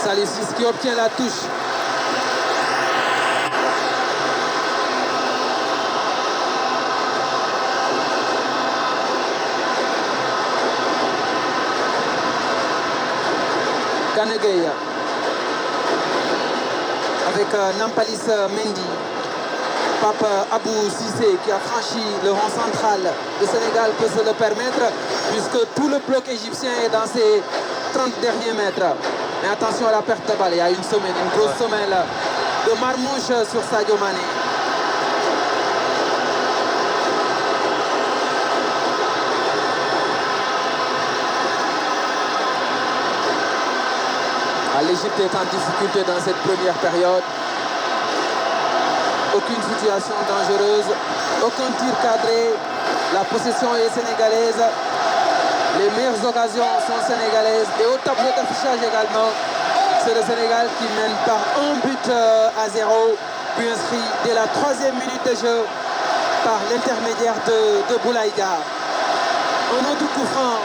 Salif Ciss qui obtient la touche. Gana Gueye avec Nampalys Mendy. Pape Abou Cissé qui a franchi le rond central. Le Sénégal peut se le permettre puisque tout le bloc égyptien est dans ses 30 derniers mètres. Mais attention à la perte de balle. Il y a une semelle, une grosse semelle de Marmouche sur Sadio Mané. L'Égypte est en difficulté dans cette première période. Aucune situation dangereuse, aucun tir cadré. La possession est sénégalaise. Les meilleures occasions sont sénégalaises. Et au tableau d'affichage également, c'est le Sénégal qui mène par un but à 0. But inscrit dès la 3e minute de jeu par l'intermédiaire de Boulaïda. Un autre coup franc,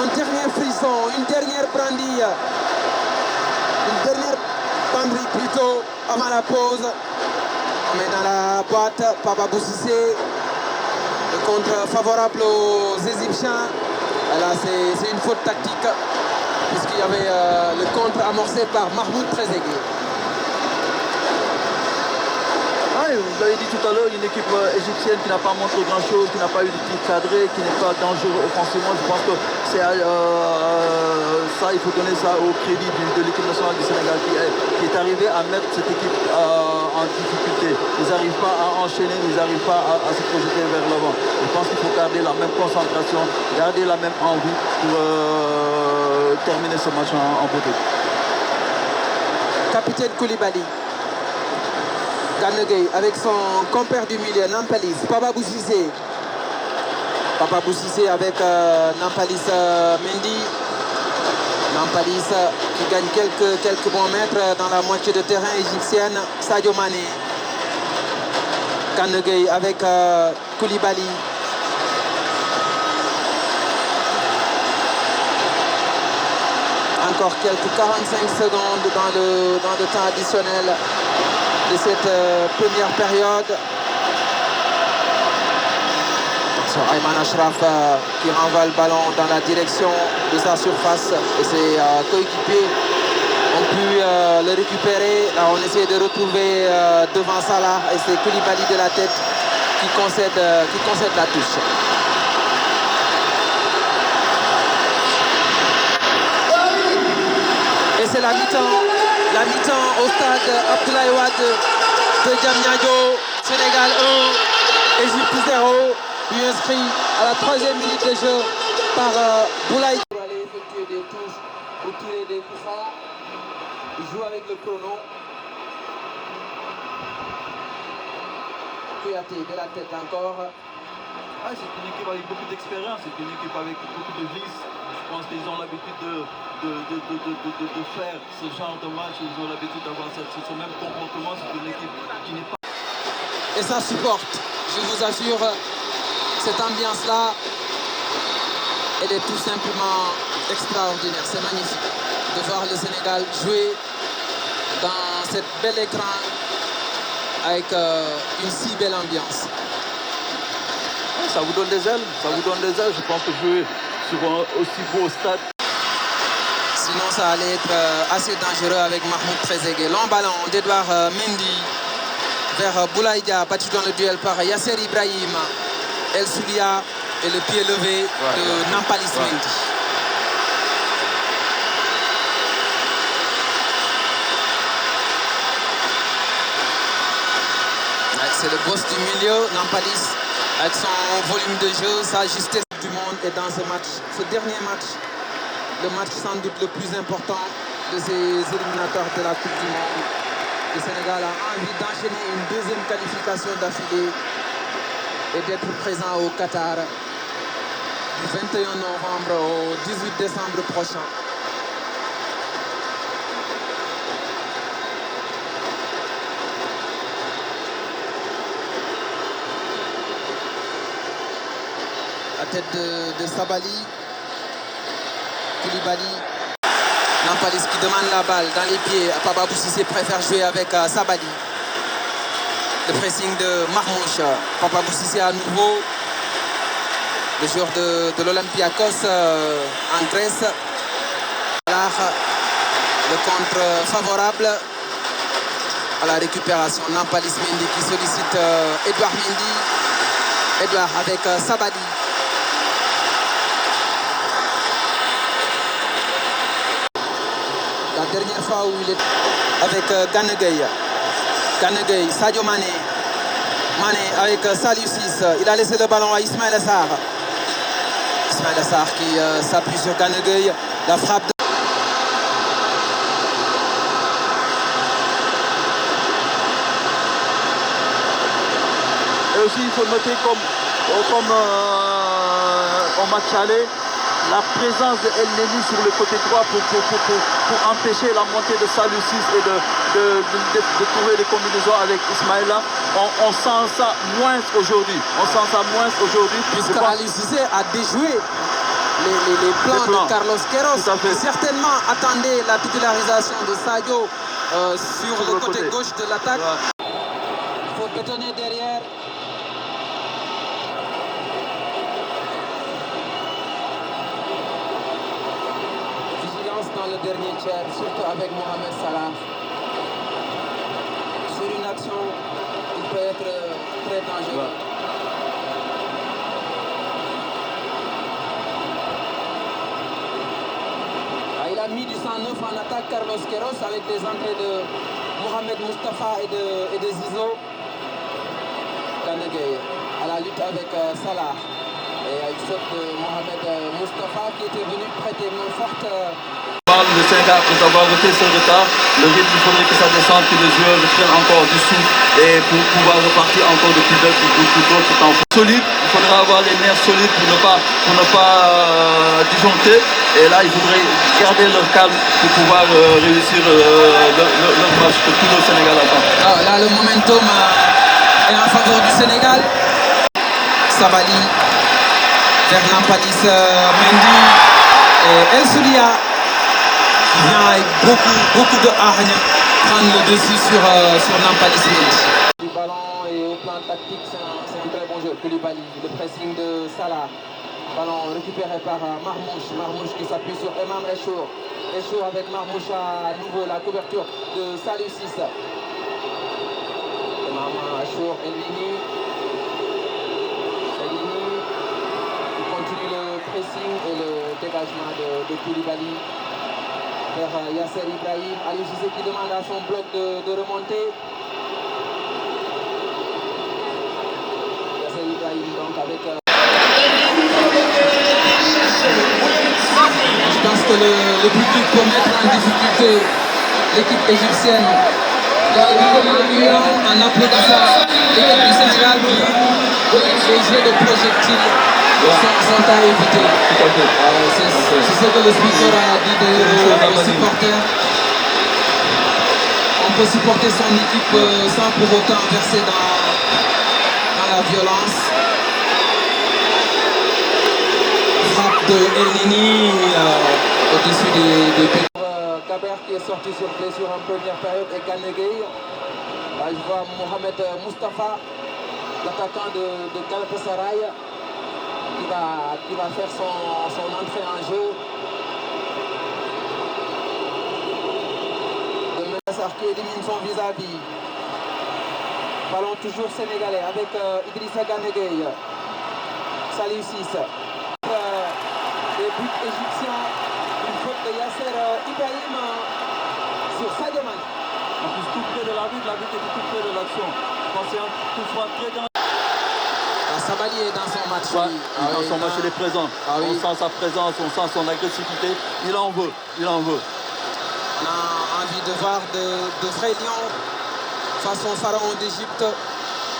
un dernier frisson, une dernière brandille. Une dernière banderie plutôt avant la pause. On met dans la boîte Pape Abou Cissé. Le contre favorable aux Égyptiens. Là, c'est une faute tactique puisqu'il y avait le contre amorcé par Mahmoud Trezeguet. Vous l'avez dit tout à l'heure, une équipe égyptienne qui n'a pas montré grand-chose, qui n'a pas eu de tir cadré, qui n'est pas dangereux offensivement. Je pense que c'est ça, il faut donner ça au crédit de l'équipe nationale du Sénégal qui est arrivée à mettre cette équipe en difficulté. Ils n'arrivent pas à enchaîner, ils n'arrivent pas à se projeter vers l'avant. Je pense qu'il faut garder la même concentration, garder la même envie pour terminer ce match en beauté. Capitaine Koulibaly. Gana Gueye avec son compère du milieu, Nampalys, Pape Abou Cissé. Pape Abou Cissé avec Nampalys Mendy. Nampalys qui gagne quelques bons mètres dans la moitié de terrain égyptienne. Sadio Mané. Gana Gueye avec Koulibaly. Encore quelques 45 secondes dans le temps additionnel de cette première période. Attention, Ayman Achraf qui renvoie le ballon dans la direction de sa surface et ses coéquipiers ont pu le récupérer. Là, on essaie de retrouver devant Salah et c'est Koulibaly de la tête qui concède la touche. Et c'est la mi-temps au stade Abdoulaye Wade de Diamniadio. Sénégal 1, Égypte 0. But inscrit à la 3e minute de jeu par Boulaïda. Pour aller effectuer des touches ou tirer des coups francs. Il joue avec le chrono. Kouyaté de la tête encore. C'est une équipe avec beaucoup d'expérience, c'est une équipe avec beaucoup de vices. Je pense qu'ils ont l'habitude de faire ce genre de match, ils ont l'habitude d'avoir ce même comportement. C'est une équipe qui n'est pas... Et ça supporte, je vous assure, cette ambiance-là, elle est tout simplement extraordinaire. C'est magnifique de voir le Sénégal jouer dans cet bel écran avec une si belle ambiance. Ça vous donne des ailes, Je pense que jouer sur un aussi beau stade. Sinon, ça allait être assez dangereux avec Mahmoud Trezeguet. Long ballon d'Edouard Mendy vers Boulaïda, battu dans le duel par Yasser Ibrahim. El Soulia et le pied levé de Nampalys Mendy. C'est le boss du milieu, Nampalys, avec son volume de jeu, sa justesse du monde. Et dans ce match, ce dernier match, le match sans doute le plus important de ces éliminatoires de la Coupe du Monde. Le Sénégal a envie d'enchaîner une deuxième qualification d'affilée et d'être présent au Qatar du 21 novembre au 18 décembre prochain. À tête de Sabali, Koulibaly, Nampalys qui demande la balle dans les pieds. Papa Boussissé préfère jouer avec Sabali. Le pressing de Marmouche. Papa Boussissé à nouveau. Le joueur de l'Olympiakos en Grèce. Là, le contre favorable à la récupération. Nampalys Mendy qui sollicite Edouard Mendy. Edouard avec Sabali. La dernière fois où il est avec Gana Gueye. Gana Gueye, Sadio Mané. Mané avec Saliou Ciss. Il a laissé le ballon à Ismaïla Sarr. Ismaïla Sarr qui s'appuie sur Gana Gueye. La frappe de... Et aussi, il faut noter comme en match aller, la présence de El Neni sur le côté droit pour empêcher la montée de Saliou Ciss et de trouver des combinaisons avec Ismaïla. On sent ça moins aujourd'hui. Puisque Aliou Cissé a déjoué les plans de Carlos Queiroz, qui certainement attendait la titularisation de Sadio sur le côté gauche de l'attaque. Ouais. Il faut bétonner derrière. Dans le dernier tiers, surtout avec Mohamed Salah. Sur une action, il peut être très dangereux. Ouais. Il a mis du 109 en attaque Carlos Queiroz avec les entrées de Mohamed Mustafa et de Zizo. Gana Gueye à la lutte avec Salah. Et une faute de Mohamed Mustafa qui était venu prêter main forte. Le Sénégal, après avoir voté ce retard, le rythme, il faudrait que ça descende, que les joueurs prennent encore du souffle et pour pouvoir repartir encore de plus d'autres temps. Solide, il faudra avoir les nerfs solides pour ne pas disjoncter. Et là, il faudrait garder leur calme pour pouvoir réussir leur match que tout le Sénégal attend. Là, le momentum est en faveur du Sénégal. Sabali vers Nampalys Mendy et El Soulia qui vient avec beaucoup de hargne prendre le dessus sur Nampalys Mendy. Du ballon et au plan tactique, c'est un très bon jeu. Koulibaly, le pressing de Salah. Ballon récupéré par Marmouche. Marmouche qui s'appuie sur Emam Echour. Echour avec Marmouche à nouveau. La couverture de Saliou Ciss. Emam Echour, Elneny. Il continue le pressing et le dégagement de Koulibaly vers Yasser Ibrahim. Aliou Cissé qui demande à son bloc de remonter. Yasser Ibrahim donc avec... Je pense que le public peut mettre en difficulté l'équipe égyptienne. En applaudissant l'équipe du Sénégal, les jeux de projectiles sont à éviter. C'est ce que le sponsor a dit aux supporters. On peut supporter son équipe sans pour autant verser dans la violence. Frappe de Elneny au-dessus des buts. Kaber qui est sorti sur blessure en première période et Gana Gueye. Je vois Mohamed Mustafa, l'attaquant de Galatasaray, qui va faire son entrée en jeu. De Mensah qui élimine son vis-à-vis. Ballon toujours sénégalais avec Idrissa Gana Gueye. Saliou Ciss. Les buts égyptiens, une faute de Yasser Ibrahim sur Sadio Mané. En plus, tout près de l'arbitre était tout près de l'action. C'est un coup franc très dangereux. Sabali est dans son match. Ouais, dans son match, il est présent. On sent sa présence, on sent son agressivité. Il en veut. On a envie de voir de vrais lions face au pharaon d'Égypte.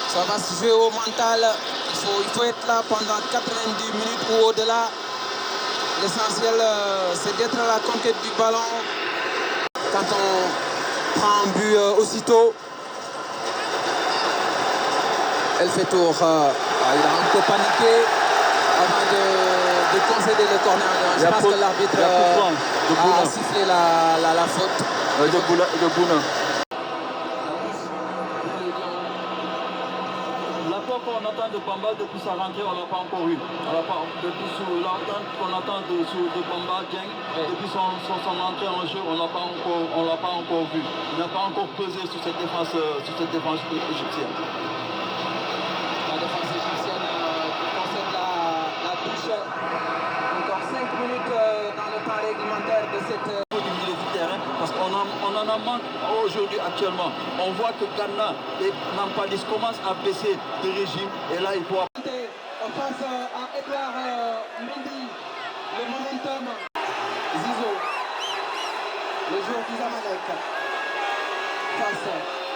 Ça va se jouer au mental. Il faut être là pendant 90 minutes ou au-delà. L'essentiel, c'est d'être à la conquête du ballon. Quand on prend un but aussitôt, elle fait tour. Il a un peu paniqué avant de concéder le corner. Je pense que l'arbitre a sifflé la faute. De Bouna. L'apport qu'on attend de Bamba depuis sa rentrée, on ne l'a pas encore eu. Depuis l'attente qu'on attend de Bamba Dieng, depuis son entrée en jeu, on ne l'a pas encore vu. Il n'a pas encore pesé sur cette défense égyptienne. La défense égyptienne qui concède la touche. Encore 5 minutes dans le temps réglementaire de cette... Du milieu du terrain, parce qu'on en a manque aujourd'hui actuellement. On voit que Ghana et Nampalis commencent à baisser de régime et là il faut... Face à Edouard Mendy, le momentum. Zizo, le joueur du Zamalek. Face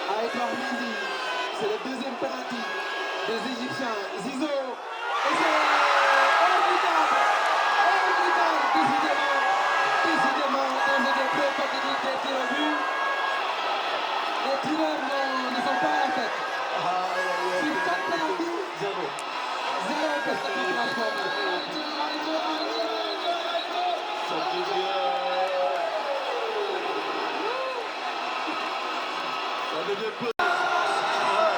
à Edouard Mendy, c'est le deuxième penalty des Égyptiens. Zizo, et c'est formidable, décidément, dans des probabilités de tir au but, les tireurs ne sont pas en fait. Sur 4 penalty, 0 perspective transformée.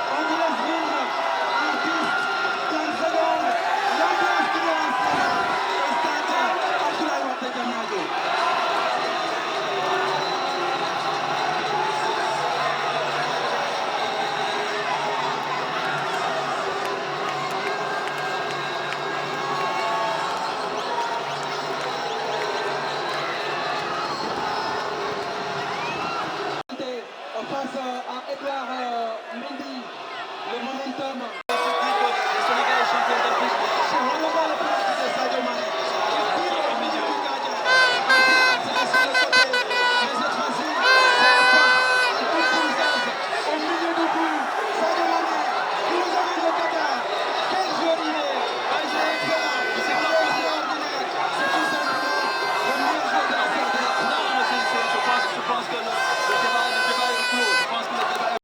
On vous laisse vivre en piste 15 secondes. L'ambiance qui est installée au stade Abdoulaye Wade Diamniadio. Face à Edouard Mendy, le momentum.